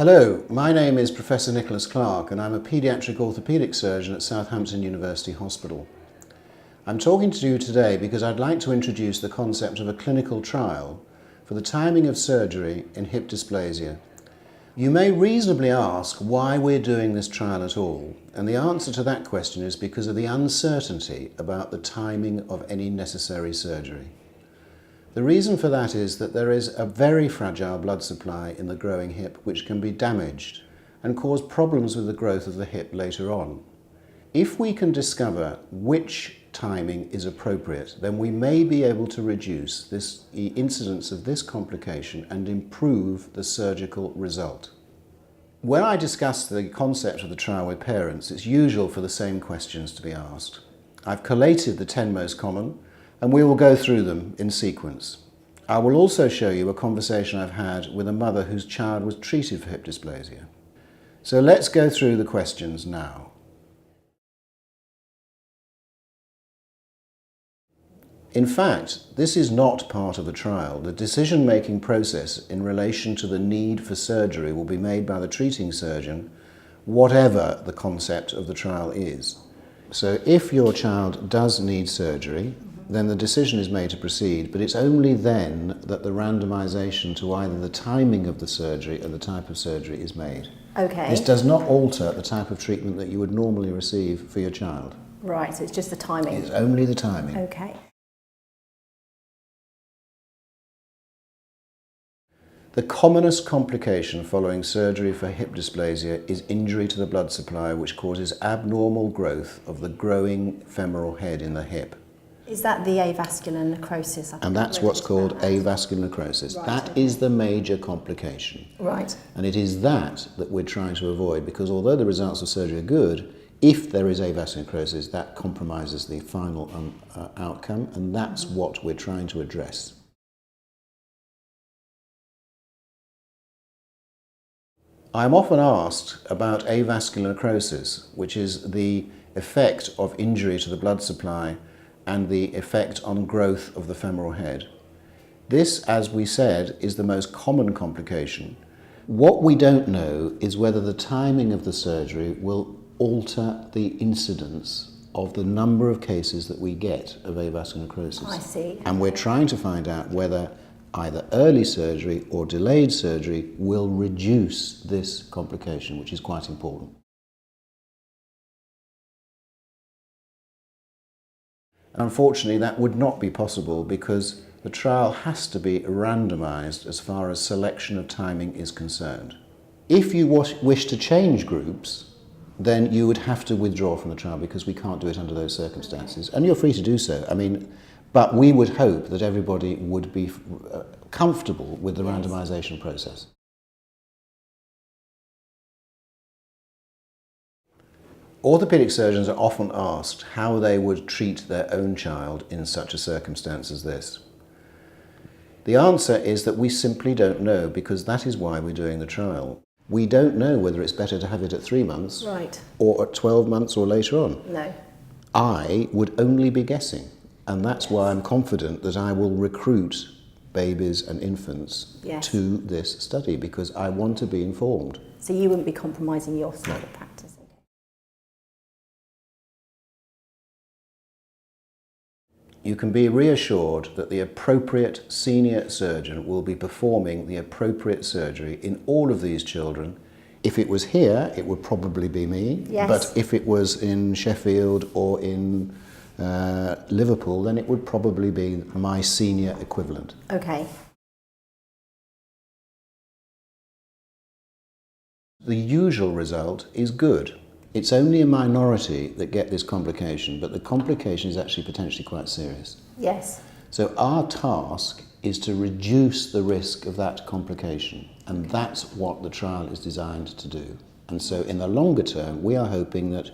Hello, my name is Professor Nicholas Clarke and I'm a paediatric orthopaedic surgeon at Southampton University Hospital. I'm talking to you today because I'd like to introduce the concept of a clinical trial for the timing of surgery in hip dysplasia. You may reasonably ask why we're doing this trial at all, and the answer to that question is because of the uncertainty about the timing of any necessary surgery. The reason for that is that there is a very fragile blood supply in the growing hip which can be damaged and cause problems with the growth of the hip later on. If we can discover which timing is appropriate, then we may be able to reduce the incidence of this complication and improve the surgical result. When I discuss the concept of the trial with parents, it's usual for the same questions to be asked. I've collated the 10 most common, and we will go through them in sequence. I will also show you a conversation I've had with a mother whose child was treated for hip dysplasia. So let's go through the questions now. In fact, this is not part of the trial. The decision-making process in relation to the need for surgery will be made by the treating surgeon, whatever the concept of the trial is. So if your child does need surgery, then the decision is made to proceed, but it's only then that the randomization to either the timing of the surgery or the type of surgery is made. Okay. This does not alter the type of treatment that you would normally receive for your child. Right, so it's just the timing. It's only the timing. Okay. The commonest complication following surgery for hip dysplasia is injury to the blood supply, which causes abnormal growth of the growing femoral head in the hip. Is that the avascular necrosis? And that's what's called avascular necrosis. Right, That okay. is the major complication. Right. And it is that we're trying to avoid, because although the results of surgery are good, if there is avascular necrosis, that compromises the final outcome, and that's what we're trying to address. I'm often asked about avascular necrosis, which is the effect of injury to the blood supply and the effect on growth of the femoral head. This, as we said, is the most common complication. What we don't know is whether the timing of the surgery will alter the incidence of the number of cases that we get of avascular necrosis. I see. And we're trying to find out whether either early surgery or delayed surgery will reduce this complication, which is quite important. Unfortunately, that would not be possible because the trial has to be randomized as far as selection of timing is concerned. If you wish to change groups, then you would have to withdraw from the trial because we can't do it under those circumstances. And you're free to do so. But we would hope that everybody would be comfortable with the randomization process. Orthopaedic surgeons are often asked how they would treat their own child in such a circumstance as this. The answer is that we simply don't know, because that is why we're doing the trial. We don't know whether it's better to have it at 3 months, Right. or at 12 months or later on. No. I would only be guessing, and that's why I'm confident that I will recruit babies and infants to this study, because I want to be informed. So you wouldn't be compromising your side of practice? You can be reassured that the appropriate senior surgeon will be performing the appropriate surgery in all of these children. If it was here, it would probably be me. Yes. But if it was in Sheffield or in Liverpool, then it would probably be my senior equivalent. Okay. The usual result is good. It's only a minority that get this complication, but the complication is actually potentially quite serious. Yes. So our task is to reduce the risk of that complication, and that's what the trial is designed to do. And so in the longer term, we are hoping that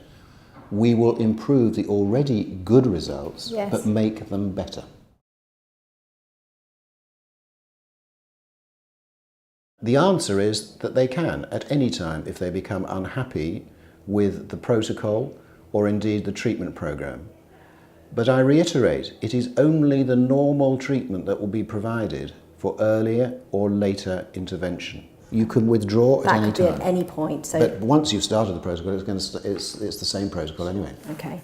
we will improve the already good results, but make them better. The answer is that they can at any time if they become unhappy with the protocol or indeed the treatment program. But I reiterate, it is only the normal treatment that will be provided for earlier or later intervention. You can withdraw at any That could be time. at any point. So, But once you've started the protocol, it's the same protocol anyway. okay.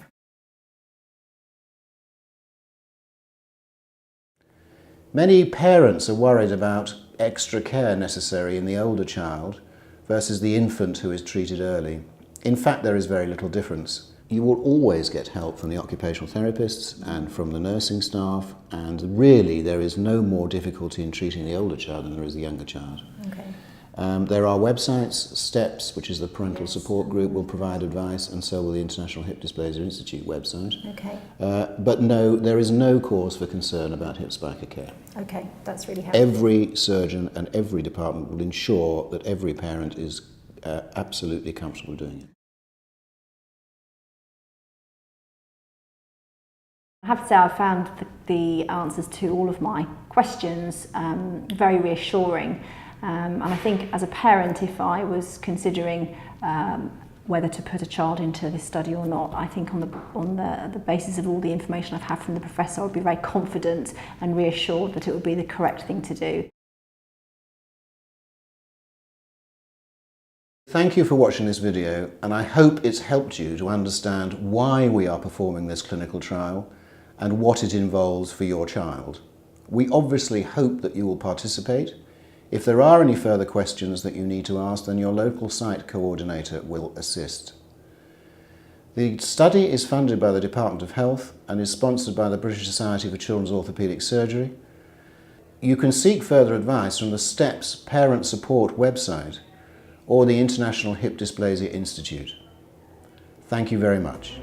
Many parents are worried about extra care necessary in the older child versus the infant who is treated early. In fact, there is very little difference. You will always get help from the occupational therapists and from the nursing staff, and really there is no more difficulty in treating the older child than there is the younger child. Okay. There are websites, STEPS, which is the parental support group, will provide advice, and so will the International Hip Dysplasia Institute website. Okay. But no, there is no cause for concern about hip spica care. Okay, that's really helpful. Every surgeon and every department will ensure that every parent is absolutely comfortable doing it. I have to say I found the answers to all of my questions very reassuring, and I think as a parent, if I was considering whether to put a child into this study or not, I think on the basis of all the information I've had from the professor, I would be very confident and reassured that it would be the correct thing to do. Thank you for watching this video, and I hope it's helped you to understand why we are performing this clinical trial and what it involves for your child. We obviously hope that you will participate. If there are any further questions that you need to ask, then your local site coordinator will assist. The study is funded by the Department of Health and is sponsored by the British Society for Children's Orthopaedic Surgery. You can seek further advice from the STEPS Parent Support website or the International Hip Dysplasia Institute. Thank you very much.